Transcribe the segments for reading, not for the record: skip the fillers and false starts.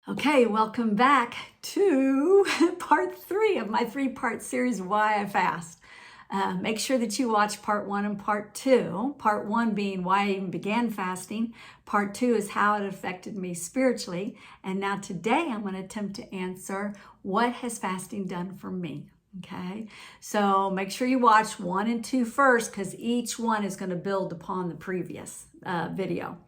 Okay, welcome back to part 3 of my 3-part series, Why I Fast. Make sure that you watch part 1 and part 2. Part 1 being why I even began fasting. Part 2 is how it affected me spiritually. And now today I'm going to attempt to answer, what has fasting done for me? Okay, so make sure you watch 1 and 2 first, because each one is going to build upon the previous video.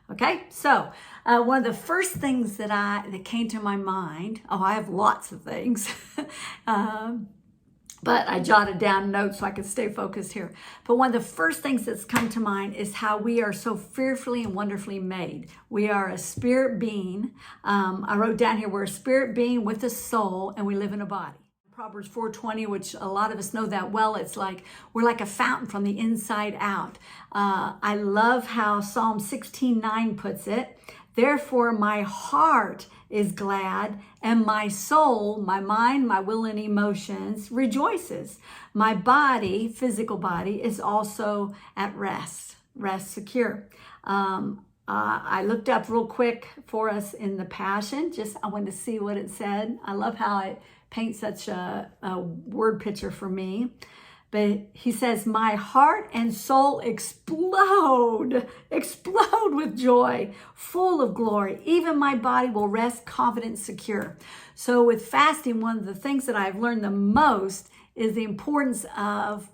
Okay, so one of the first things that came to my mind, I have lots of things, but I jotted down notes so I could stay focused here. But one of the first things that's come to mind is how we are so fearfully and wonderfully made. We are a spirit being. I wrote down here, we're a spirit being with a soul, and we live in a body. Proverbs 4:20, which a lot of us know that well, it's like we're like a fountain from the inside out. I love how Psalm 16:9 puts it. Therefore, my heart is glad, and my soul, my mind, my will, and emotions rejoices. My body, physical body, is also at rest secure. I looked up real quick for us in the Passion. I wanted to see what it said. I love how it paints such a word picture for me. But he says, my heart and soul explode with joy, full of glory. Even my body will rest confident, secure. So with fasting, one of the things that I've learned the most is the importance of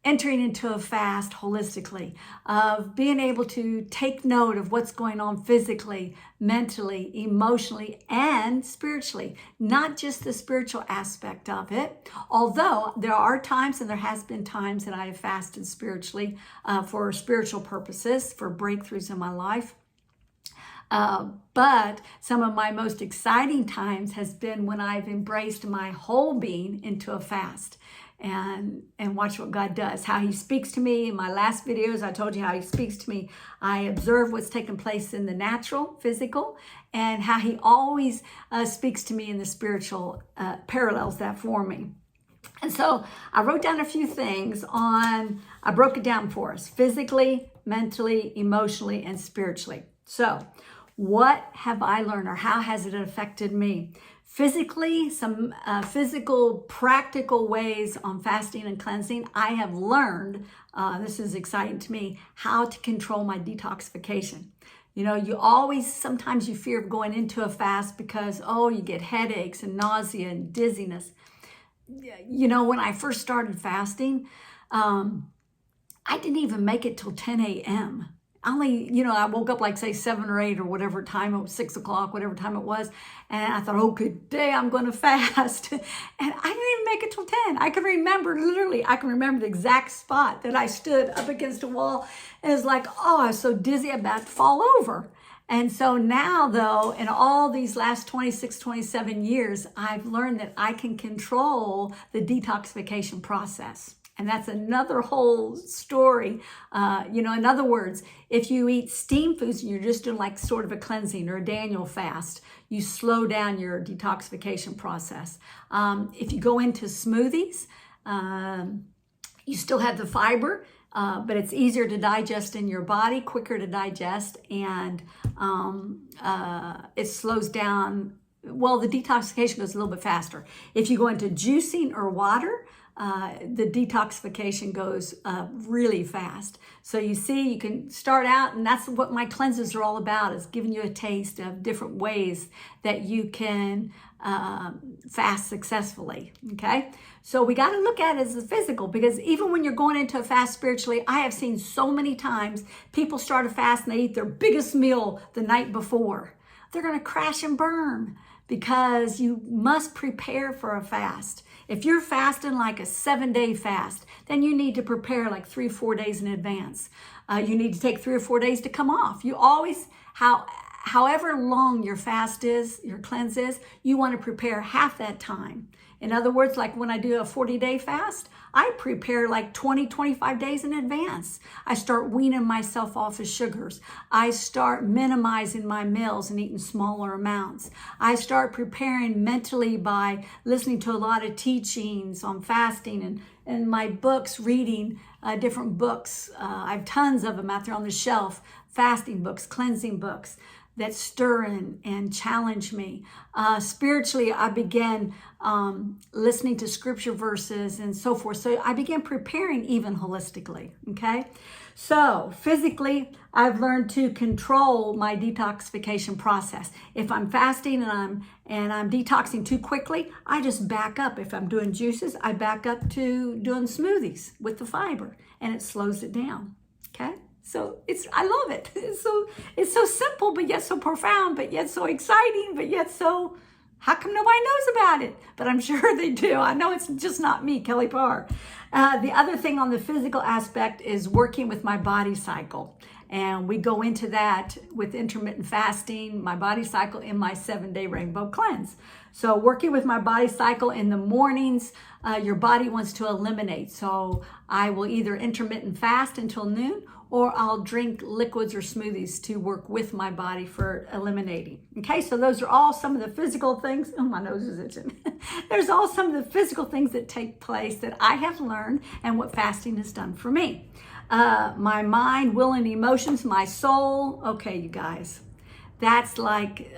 entering into a fast holistically, of being able to take note of what's going on physically, mentally, emotionally, and spiritually, not just the spiritual aspect of it. Although there are times, and there has been times, that I have fasted spiritually for spiritual purposes, for breakthroughs in my life. But some of my most exciting times has been when I've embraced my whole being into a fast. And watch what God does, how he speaks to me. In my last videos, I told you how he speaks to me. I observe what's taking place in the natural, physical, and how he always speaks to me in the spiritual, parallels that for me. And so I wrote down a few things I broke it down for us, physically, mentally, emotionally, and spiritually. So what have I learned, or how has it affected me? Physically, some physical, practical ways on fasting and cleansing. I have learned, this is exciting to me, how to control my detoxification. You know, sometimes you fear of going into a fast because, you get headaches and nausea and dizziness. You know, when I first started fasting, I didn't even make it till 10 a.m. I woke up like, say, 7 or 8 or whatever time it was, 6 o'clock, whatever time it was. And I thought, good day, I'm going to fast. And I didn't even make it till 10. I can remember the exact spot that I stood up against a wall. And it was like, I was so dizzy, I'm about to fall over. And so now, though, in all these last 26, 27 years, I've learned that I can control the detoxification process. And that's another whole story. In other words, if you eat steam foods and you're just doing like sort of a cleansing or a Daniel fast, you slow down your detoxification process. If you go into smoothies, you still have the fiber, but it's easier to digest in your body, quicker to digest, and it slows down. Well, the detoxification goes a little bit faster. If you go into juicing or water, the detoxification goes really fast. So you see, you can start out, and that's what my cleanses are all about, is giving you a taste of different ways that you can fast successfully, okay? So we got to look at it as a physical, because even when you're going into a fast spiritually, I have seen so many times people start a fast and they eat their biggest meal the night before. They're going to crash and burn, because you must prepare for a fast. If you're fasting like a 7-day fast, then you need to prepare like 3-4 days in advance. You need to take 3 or 4 days to come off. You always, however long your fast is, your cleanse is, you want to prepare half that time. In other words, like when I do a 40-day fast, I prepare like 20-25 days in advance. I start weaning myself off of sugars. I start minimizing my meals and eating smaller amounts. I start preparing mentally by listening to a lot of teachings on fasting and my books, reading different books. I have tons of them out there on the shelf, fasting books, cleansing books. that stir and challenge me. Spiritually, I began listening to scripture verses and so forth. So I began preparing even holistically, okay? So physically, I've learned to control my detoxification process. If I'm fasting and I'm detoxing too quickly, I just back up. If I'm doing juices, I back up to doing smoothies with the fiber, and it slows it down, okay? So I love it. It's so simple, but yet so profound, but yet so exciting, but yet so, how come nobody knows about it? But I'm sure they do. I know it's just not me, Kelly Parr. The other thing on the physical aspect is working with my body cycle. And we go into that with intermittent fasting, my body cycle in my 7-day rainbow cleanse. So working with my body cycle in the mornings, your body wants to eliminate. So I will either intermittent fast until noon, or I'll drink liquids or smoothies to work with my body for eliminating. Okay, so those are all some of the physical things. Oh, my nose is itching. There's all some of the physical things that take place that I have learned and what fasting has done for me. My mind, will, and emotions, my soul. Okay, you guys. That's like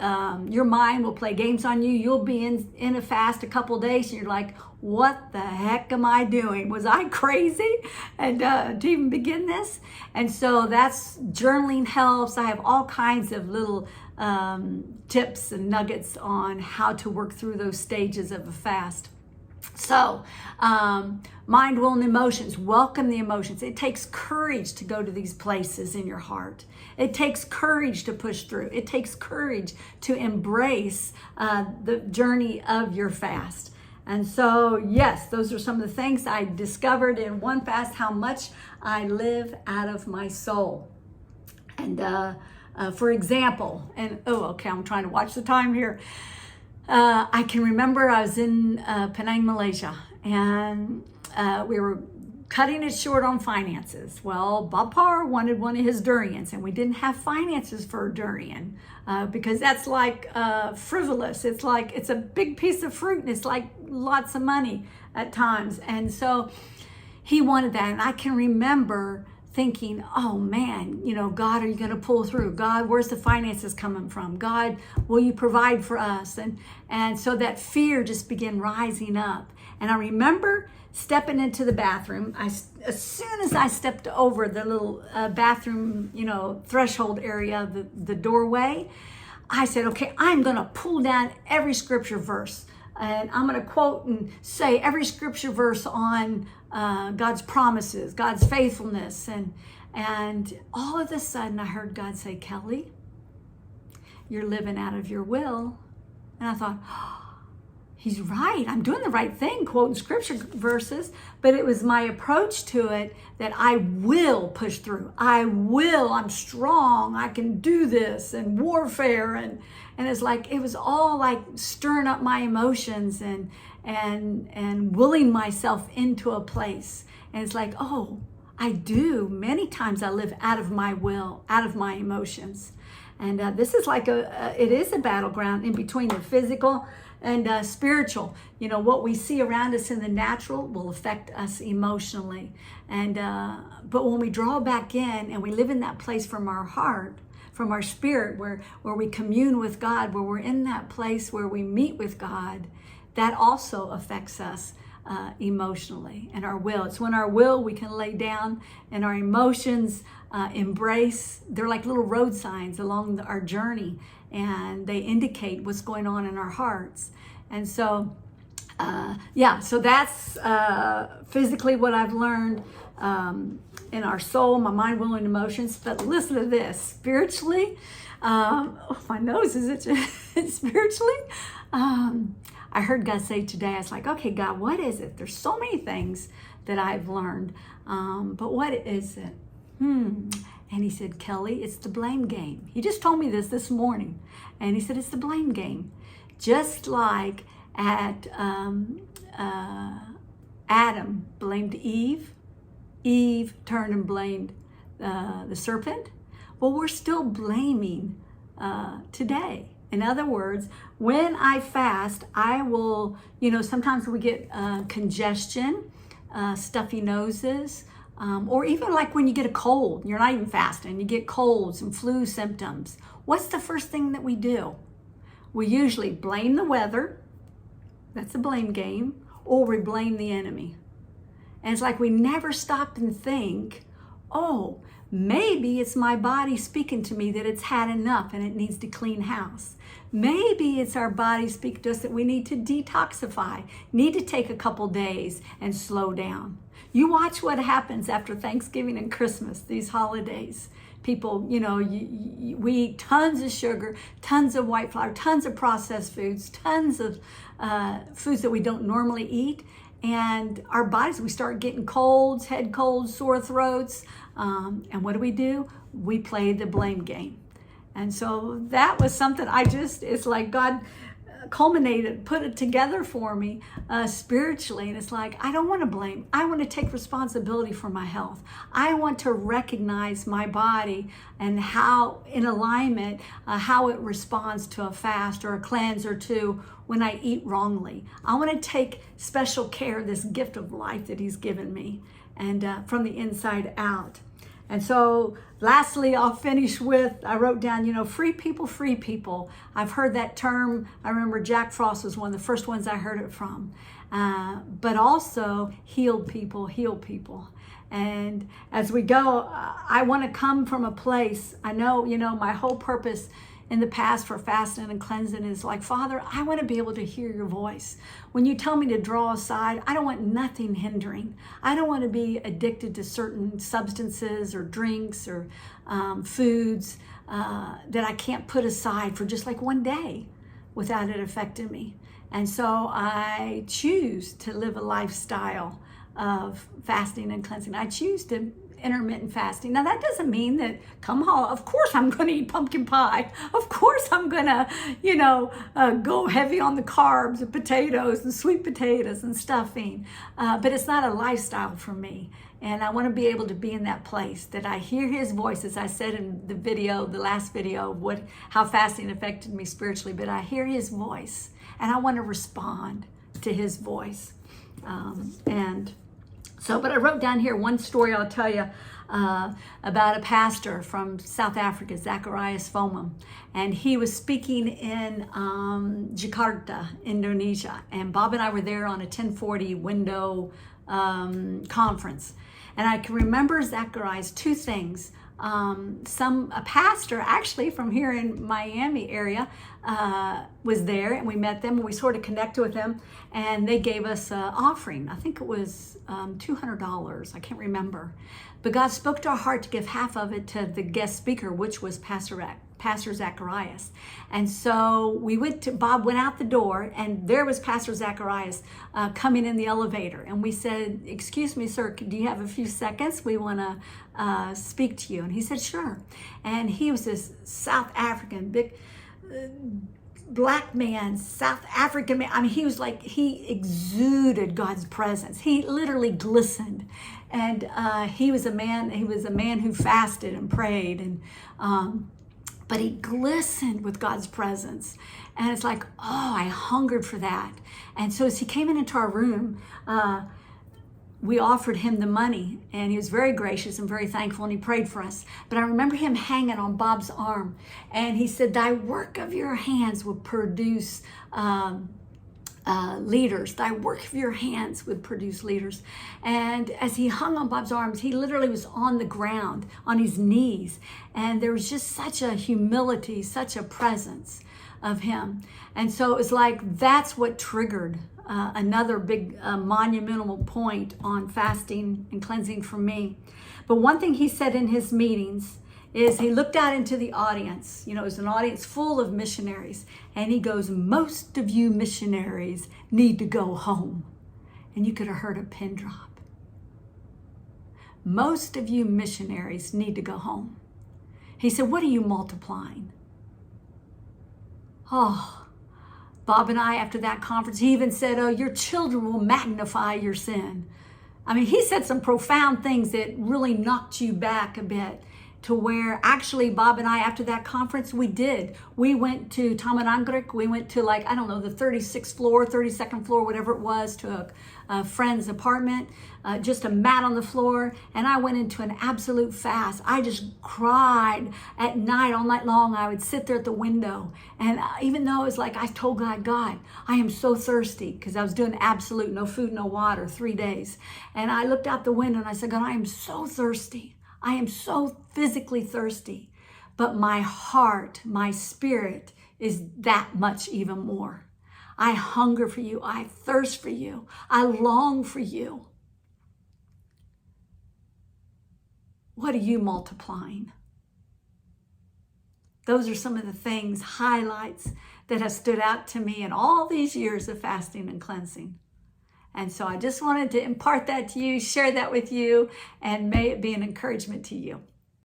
your mind will play games on you. You'll be in a fast a couple days and you're like, what the heck am I doing? Was I crazy? And to even begin this? And so that's journaling helps. I have all kinds of little tips and nuggets on how to work through those stages of a fast. So, mind, will, and emotions. Welcome the emotions. It takes courage to go to these places in your heart. It takes courage to push through. It takes courage to embrace the journey of your fast. And so, yes, those are some of the things I discovered in one fast, how much I live out of my soul. And for example, I'm trying to watch the time here. I can remember I was in Penang, Malaysia, and we were cutting it short on finances. Well, Bob Parr wanted one of his durians, and we didn't have finances for a durian because that's like frivolous. It's like it's a big piece of fruit, and it's like lots of money at times. And so he wanted that, and I can remember thinking, oh man, God, are you going to pull through? God, where's the finances coming from? God, will you provide for us? And so that fear just began rising up. And I remember stepping into the bathroom. As soon as I stepped over the little bathroom, threshold area, the doorway, I said, okay, I'm going to pull down every scripture verse. And I'm going to quote and say every scripture verse on God's promises, God's faithfulness. And all of a sudden I heard God say, Kelly, you're living out of your will. And I thought, oh, he's right. I'm doing the right thing, quoting scripture verses. But it was my approach to it that I will push through. I'm strong. I can do this, and warfare. And it's like, it was all like stirring up my emotions and willing myself into a place. And it's like, oh, I do. Many times I live out of my will, out of my emotions. And this is like it is a battleground in between the physical and spiritual. What we see around us in the natural will affect us emotionally. And but when we draw back in and we live in that place from our heart, from our spirit, where we commune with God, where we're in that place where we meet with God, that also affects us emotionally and our will. It's when our will we can lay down and our emotions embrace. They're like little road signs along our journey, and they indicate what's going on in our hearts. And so, so that's physically what I've learned in our soul, my mind, will, and emotions. But listen to this. Spiritually, my nose is itching. Spiritually, I heard God say today, I was like, okay, God, what is it? There's so many things that I've learned, but what is it? And he said, Kelly, it's the blame game. He just told me this morning. And he said, it's the blame game. Just like Adam blamed Eve, Eve turned and blamed the serpent. Well, we're still blaming today. In other words, when I fast, I will, sometimes we get congestion, stuffy noses, Or even like when you get a cold, you're not even fasting, you get colds and flu symptoms. What's the first thing that we do? We usually blame the weather. That's a blame game. Or we blame the enemy. And it's like we never stop and think, oh, maybe it's my body speaking to me that it's had enough and it needs to clean house. Maybe it's our body speaking to us that we need to detoxify, need to take a couple days and slow down. You watch what happens after Thanksgiving and Christmas, these holidays. People, we eat tons of sugar, tons of white flour, tons of processed foods, tons of foods that we don't normally eat. And our bodies, we start getting colds, head colds, sore throats. And what do? We play the blame game. And so that was something it's like God culminated, put it together for me spiritually. And it's like, I don't want to blame. I want to take responsibility for my health. I want to recognize my body and how in alignment, how it responds to a fast or a cleanse or two when I eat wrongly. I want to take special care of this gift of life that He's given me and from the inside out. And so lastly, I'll finish with, I wrote down, free people, free people. I've heard that term. I remember Jack Frost was one of the first ones I heard it from. But also healed people, heal people. And as we go, I want to come from a place, I know, my whole purpose in the past for fasting and cleansing is like, Father, I want to be able to hear your voice. When you tell me to draw aside, I don't want nothing hindering. I don't want to be addicted to certain substances or drinks or foods that I can't put aside for just like one day without it affecting me. And so I choose to live a lifestyle of fasting and cleansing. I choose to intermittent fasting. Now that doesn't mean that of course I'm going to eat pumpkin pie. Of course I'm going to, go heavy on the carbs and potatoes and sweet potatoes and stuffing. But it's not a lifestyle for me. And I want to be able to be in that place that I hear His voice, as I said in the last video, of how fasting affected me spiritually, but I hear His voice and I want to respond to His voice. But I wrote down here one story I'll tell you about a pastor from South Africa, Zacharias Fomam. And he was speaking in Jakarta, Indonesia. And Bob and I were there on a 1040 window conference. And I can remember Zacharias, two things. A pastor actually from here in Miami area was there, and we met them and we sort of connected with them, and they gave us an offering. I think it was $200. I can't remember, but God spoke to our heart to give half of it to the guest speaker, which was Pastor Zacharias. And so Bob went out the door, and there was Pastor Zacharias coming in the elevator. And we said, "Excuse me, sir, do you have a few seconds? We want to speak to you." And he said, "Sure." And he was this South African, big black man, South African man. I mean, he exuded God's presence. He literally glistened. And he was a man who fasted and prayed, and but he glistened with God's presence. And it's like, oh, I hungered for that. And so as he came into our room, we offered him the money, and he was very gracious and very thankful, and he prayed for us. But I remember him hanging on Bob's arm, and he said, "Thy work of your hands will produce leaders. Thy work of your hands would produce leaders." And as he hung on Bob's arms, he literally was on the ground, on his knees. And there was just such a humility, such a presence of him. And so it was like, that's what triggered another big monumental point on fasting and cleansing for me. But one thing he said in his meetings is he looked out into the audience. It was an audience full of missionaries. And he goes, "Most of you missionaries need to go home." And you could have heard a pin drop. Most of you missionaries need to go home. He said, "What are you multiplying?" Oh, Bob and I, after that conference, he even said, "Oh, your children will magnify your sin." I mean, he said some profound things that really knocked you back a bit. to where actually Bob and I, after that conference, we went to Tamanangrik. We went to, like, I don't know, the 36th floor, 32nd floor, whatever it was, to a friend's apartment, just a mat on the floor. And I went into an absolute fast. I just cried at night, all night long. I would sit there at the window. And even though it was like, I told God, I am so thirsty, because I was doing absolute no food, no water, 3 days. And I looked out the window and I said, God, I am so thirsty. I am so physically thirsty, but my heart, my spirit is that much even more. I hunger for you. I thirst for you. I long for you. What are you multiplying? Those are some of the things, highlights that have stood out to me in all these years of fasting and cleansing. And so I just wanted to impart that to you, share that with you, and may it be an encouragement to you.